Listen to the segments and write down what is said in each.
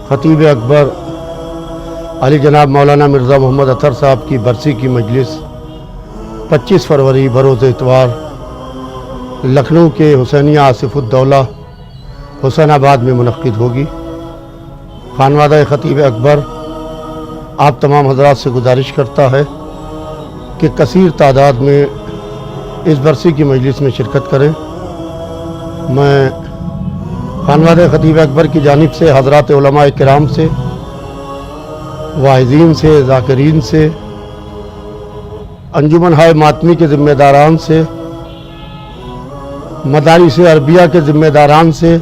خطیب اکبر علی جناب مولانا مرزا محمد اطہر صاحب کی برسی کی مجلس 25 فروری بروز اتوار لکھنؤ کے حسینیہ آصف الدولہ حسین آباد میں منعقد ہوگی۔ خانوادہ خطیب اکبر آپ تمام حضرات سے گزارش کرتا ہے کہ کثیر تعداد میں اس برسی کی مجلس میں شرکت کریں۔ میں خانوادہ خطیب اکبر کی جانب سے حضرات علماء کرام سے، واعظین سے، ذاکرین سے، انجمن ہائے ماتمی کے ذمہ داران سے، مدارس عربیہ کے ذمہ داران سے،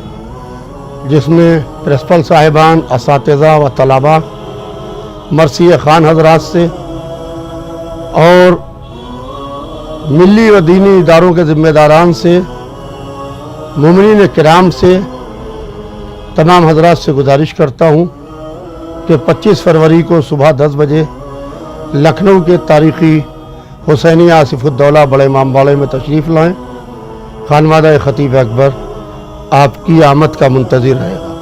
جس میں پرنسپل صاحبان، اساتذہ و طلباء، مرثیہ خان حضرات سے اور ملی و دینی اداروں کے ذمہ داران سے، مومنین کرام سے، تمام حضرات سے گزارش کرتا ہوں کہ 25 فروری کو صبح 10 بجے لکھنؤ کے تاریخی حسینیہ آصف الدولہ بڑے امام باڑے میں تشریف لائیں۔ خانوادہ خطیب اکبر آپ کی آمد کا منتظر رہے گا۔